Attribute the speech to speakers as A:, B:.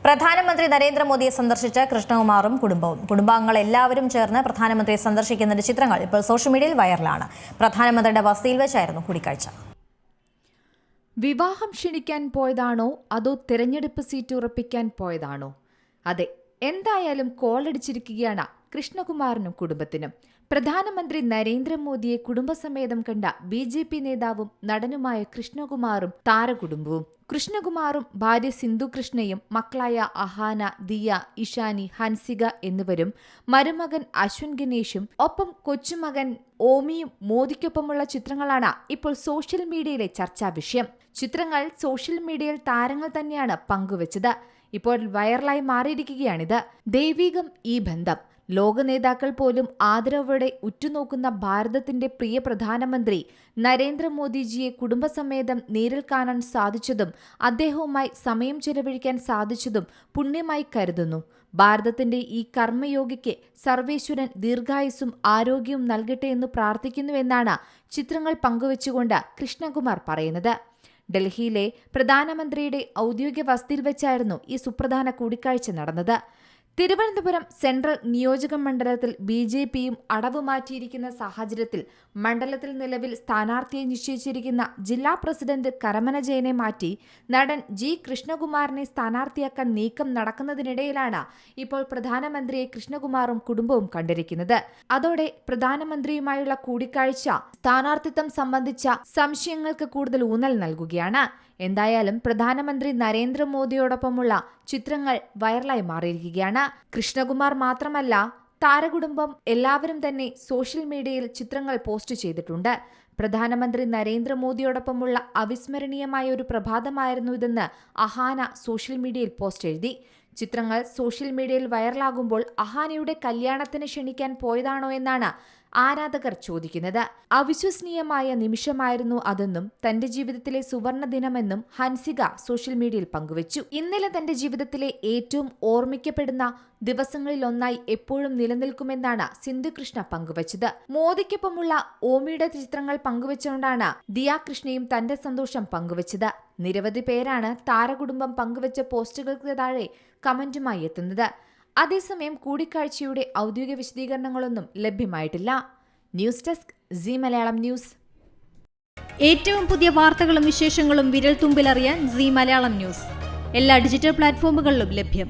A: പ്രധാനമന്ത്രി നരേന്ദ്രമോദിയെ സന്ദർശിച്ച കൃഷ്ണകുമാറും കുടുംബാംഗങ്ങൾ എല്ലാവരും ചേർന്ന് പ്രധാനമന്ത്രിയെ സന്ദർശിക്കുന്ന ചിത്രങ്ങൾ ഇപ്പോൾ സോഷ്യൽ മീഡിയയിൽ വൈറലാണ്. പ്രധാനമന്ത്രിയുടെ വസതിയിൽ വെച്ചായിരുന്നു കൂടിക്കാഴ്ച.
B: വിവാഹം ക്ഷണിക്കാൻ പോയതാണോ അതോ തിരഞ്ഞെടുപ്പ് സീറ്റ് ഉറപ്പിക്കാൻ പോയതാണോ? അതെ, എന്തായാലും കോളടിച്ചിരിക്കുകയാണ് കൃഷ്ണകുമാറിനും കുടുംബത്തിനും. പ്രധാനമന്ത്രി നരേന്ദ്രമോദിയെ കുടുംബസമേതം കണ്ട BJP നേതാവും നടനുമായ കൃഷ്ണകുമാറും താരകുടുംബവും. കൃഷ്ണകുമാറും ഭാര്യ സിന്ധു കൃഷ്ണയും മക്കളായ അഹാന, ദിയ, ഇഷാനി, ഹൻസിക എന്നിവരും മരുമകൻ അശ്വിൻ ഗണേഷും ഒപ്പം കൊച്ചുമകൻ ഓമിയും മോദിക്കൊപ്പമുള്ള ചിത്രങ്ങളാണ് ഇപ്പോൾ സോഷ്യൽ മീഡിയയിലെ ചർച്ചാ വിഷയം. ചിത്രങ്ങൾ സോഷ്യൽ മീഡിയയിൽ താരങ്ങൾ തന്നെയാണ് പങ്കുവച്ചത്. ഇപ്പോൾ വൈറലായി മാറിയിരിക്കുകയാണിത്. ദൈവികം ഈ ബന്ധം. ലോക നേതാക്കൾ പോലും ആദരവോടെ ഉറ്റുനോക്കുന്ന ഭാരതത്തിന്റെ പ്രിയ പ്രധാനമന്ത്രി നരേന്ദ്രമോദിജിയെ കുടുംബസമേതം നേരിൽ കാണാൻ സാധിച്ചതും അദ്ദേഹവുമായി സമയം ചെലവഴിക്കാൻ സാധിച്ചതും പുണ്യമായി കരുതുന്നു. ഭാരതത്തിന്റെ ഈ കർമ്മയോഗിക്ക് സർവേശ്വരൻ ദീർഘായുസ്സും ആരോഗ്യവും നൽകട്ടെ എന്ന് പ്രാർത്ഥിക്കുന്നുവെന്നാണ് ചിത്രങ്ങൾ പങ്കുവച്ചുകൊണ്ട് കൃഷ്ണകുമാർ പറയുന്നത്. ഡൽഹിയിലെ പ്രധാനമന്ത്രിയുടെ ഔദ്യോഗിക വസതിയിൽ വെച്ചായിരുന്നു ഈ സുപ്രധാന കൂടിക്കാഴ്ച നടന്നത്. തിരുവനന്തപുരം സെൻട്രൽ നിയോജക മണ്ഡലത്തിൽ BJPയും അടവ് മാറ്റിയിരിക്കുന്ന സാഹചര്യത്തിൽ മണ്ഡലത്തിൽ നിലവിൽ സ്ഥാനാർത്ഥിയെ നിശ്ചയിച്ചിരിക്കുന്ന ജില്ലാ പ്രസിഡന്റ് കരമന ജയനെ മാറ്റി നടൻ G. കൃഷ്ണകുമാറിനെ സ്ഥാനാർത്ഥിയാക്കാൻ നീക്കം നടക്കുന്നതിനിടയിലാണ് ഇപ്പോൾ പ്രധാനമന്ത്രിയെ കൃഷ്ണകുമാറും കുടുംബവും കണ്ടിരിക്കുന്നത്. അതോടെ പ്രധാനമന്ത്രിയുമായുള്ള കൂടിക്കാഴ്ച സ്ഥാനാർത്ഥിത്വം സംബന്ധിച്ച സംശയങ്ങൾക്ക് കൂടുതൽ ഊന്നൽ നൽകുകയാണ്. എന്തായാലും പ്രധാനമന്ത്രി നരേന്ദ്രമോദിയോടൊപ്പമുള്ള ചിത്രങ്ങൾ വൈറലായി മാറിയിരിക്കുകയാണ്. കൃഷ്ണകുമാർ മാത്രമല്ല, താരകുടുംബം എല്ലാവരും തന്നെ സോഷ്യൽ മീഡിയയിൽ ചിത്രങ്ങൾ പോസ്റ്റ് ചെയ്തിട്ടുണ്ട്. പ്രധാനമന്ത്രി നരേന്ദ്രമോദിയോടൊപ്പമുള്ള അവിസ്മരണീയമായ ഒരു പ്രഭാതമായിരുന്നു ഇതെന്ന് അഹാന സോഷ്യൽ മീഡിയയിൽ പോസ്റ്റ് എഴുതി. ചിത്രങ്ങൾ സോഷ്യൽ മീഡിയയിൽ വൈറലാകുമ്പോൾ അഹാനയുടെ കല്യാണത്തിന് ക്ഷണിക്കാൻ പോയതാണോ എന്നാണ് ആരാധകർ ചോദിക്കുന്നത്. അവിശ്വസനീയമായ നിമിഷമായിരുന്നു അതെന്നും തന്റെ ജീവിതത്തിലെ സുവർണ ദിനമെന്നും ഹൻസിക സോഷ്യൽ മീഡിയയിൽ പങ്കുവച്ചു. ഇന്നലെ തന്റെ ജീവിതത്തിലെ ഏറ്റവും ഓർമ്മിക്കപ്പെടുന്ന ദിവസങ്ങളിലൊന്നായി എപ്പോഴും നിലനിൽക്കുമെന്നാണ് സിന്ധു കൃഷ്ണ പങ്കുവച്ചത്. മോദിക്കൊപ്പമുള്ള ഓമിയുടെ ചിത്രങ്ങൾ പങ്കുവച്ചുകൊണ്ടാണ് ദിയ കൃഷ്ണയും തന്റെ സന്തോഷം പങ്കുവച്ചത്. നിരവധി പേരാണ് താരകുടുംബം പങ്കുവച്ച പോസ്റ്റുകൾക്ക് താഴെ കമന്റുമായി എത്തുന്നത്. അതേസമയം കൂടിക്കാഴ്ചയുടെ ഔദ്യോഗിക വിശദീകരണങ്ങളൊന്നും ലഭ്യമായിട്ടില്ല. News desk Zee Malayalam news.
C: ഏറ്റവും പുതിയ വാർത്തകളും വിശേഷങ്ങളും വിരൽ തുമ്പിലറിയാൻ സീ മലയാളം ന്യൂസ് എല്ലാ ഡിജിറ്റൽ പ്ലാറ്റ്ഫോമുകളിലും ലഭ്യം.